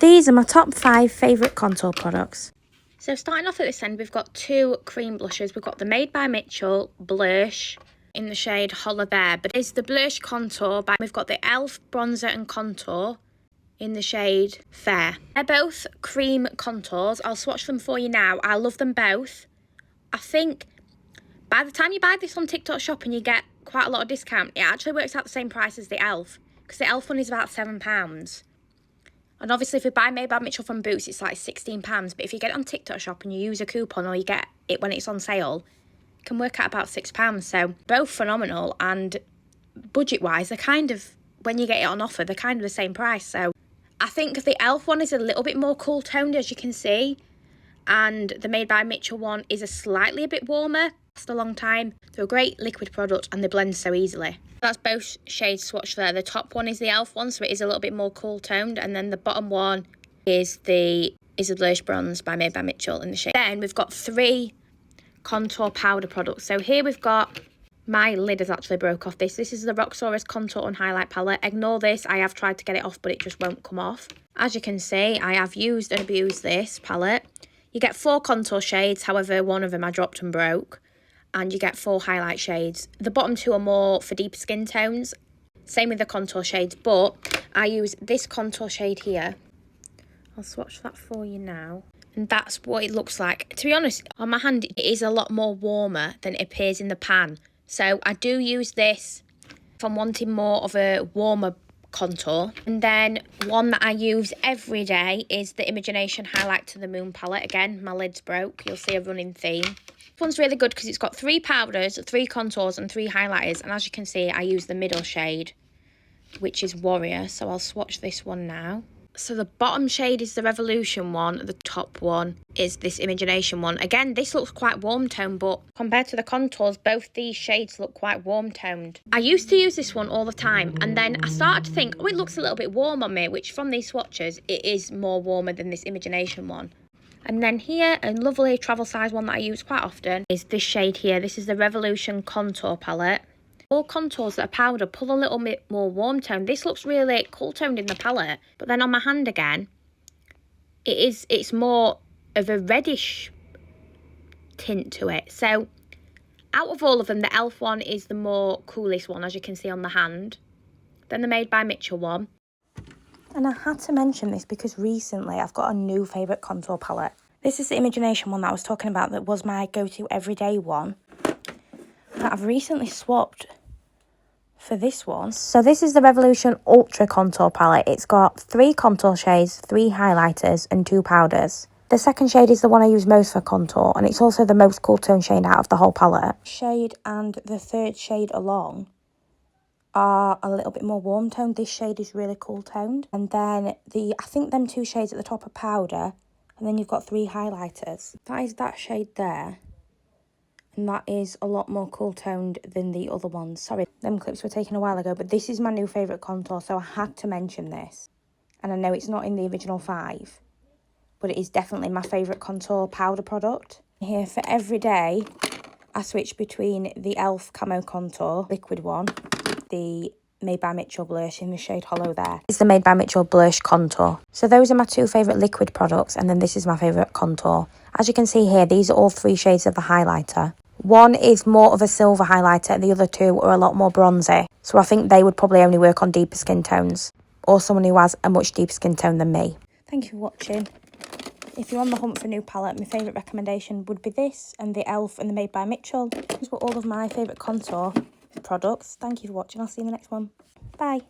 These are my top 5 favourite contour products. So starting off at this end, we've got 2 cream blushes. We've got the Made by Mitchell Blursh in the shade Holla there, but it's the Blursh Contour. We've got the e.l.f. Bronzer and Contour in the shade Fair. They're both cream contours. I'll swatch them for you now. I love them both. I think by the time you buy this on TikTok Shop and you get quite a lot of discount, it actually works out the same price as the e.l.f. because the e.l.f. one is about £7. And obviously if you buy Made by Mitchell from Boots, it's like £16. But if you get it on TikTok Shop and you use a coupon or you get it when it's on sale, it can work out about £6. So both phenomenal, and budget-wise, they're kind of, when you get it on offer, they're kind of the same price. So I think the e.l.f. one is a little bit more cool-toned, as you can see. And the Made by Mitchell one is a bit warmer. Lasts a long time. They're a great liquid product and they blend so easily. That's both shades swatched there. The top one is the e.l.f. one, so it is a little bit more cool-toned. And then the bottom one is the Blursh Bronze by Made by Mitchell in the shade. Then we've got 3 contour powder products. So here we've got, my lid has actually broke off this. This is the Roxxsaurus Contour and Highlight Palette. Ignore this. I have tried to get it off, but it just won't come off. As you can see, I have used and abused this palette. You get 4 contour shades. However, one of them I dropped and broke. And you get 4 highlight shades. The bottom 2 are more for deeper skin tones. Same with the contour shades, but I use this contour shade here. I'll swatch that for you now. And that's what it looks like. To be honest, on my hand, it is a lot more warmer than it appears in the pan. So I do use this if I'm wanting more of a warmer contour. And then one that I use every day is the Imogenation Highlight to the Moon palette. Again, my lid's broke. You'll see a running theme. This one's really good because it's got 3 powders, 3 contours and 3 highlighters. And as you can see, I use the middle shade, which is Warrior. So I'll swatch this one now. So the bottom shade is the Revolution one. The top one is this Imogenation one. Again, this looks quite warm toned, but compared to the contours, both these shades look quite warm toned. I used to use this one all the time, and then I started to think, oh, it looks a little bit warm on me, which from these swatches, it is more warmer than this Imogenation one. And then here, a lovely travel size one that I use quite often is this shade here. This is the Revolution Contour Palette. All contours that are powder pull a little bit more warm tone. This looks really cool toned in the palette, but then on my hand again, it's more of a reddish tint to it. So out of all of them, the e.l.f. one is the more coolest one, as you can see on the hand. Then the Made by Mitchell one. And I had to mention this because recently I've got a new favourite contour palette. This is the Imogenation one that I was talking about that was my go-to everyday one. That I've recently swapped for this one. So this is the Revolution Ultra Contour Palette. It's got 3 contour shades, 3 highlighters and 2 powders. The second shade is the one I use most for contour, and it's also the most cool tone shade out of the whole palette. Shade and the third shade along are a little bit more warm toned. This shade is really cool toned. And then I think them 2 shades at the top are powder, and then you've got 3 highlighters. That is that shade there. And that is a lot more cool toned than the other ones. Sorry, them clips were taken a while ago, but this is my new favourite contour, so I had to mention this. And I know it's not in the original 5, but it is definitely my favourite contour powder product. Here for every day, I switch between the e.l.f. Camo Contour, liquid one, the Made by Mitchell Blursh in the shade Hollow there. It's the Made by Mitchell Blursh Contour. So those are my 2 favourite liquid products, and then this is my favourite contour. As you can see here, these are all 3 shades of the highlighter. One is more of a silver highlighter, and the other 2 are a lot more bronzy. So I think they would probably only work on deeper skin tones, or someone who has a much deeper skin tone than me. Thank you for watching. If you're on the hunt for a new palette, my favourite recommendation would be this, and the e.l.f. and the Made by Mitchell. These were all of my favourite contour products. Thank you for watching. I'll see you in the next one. Bye.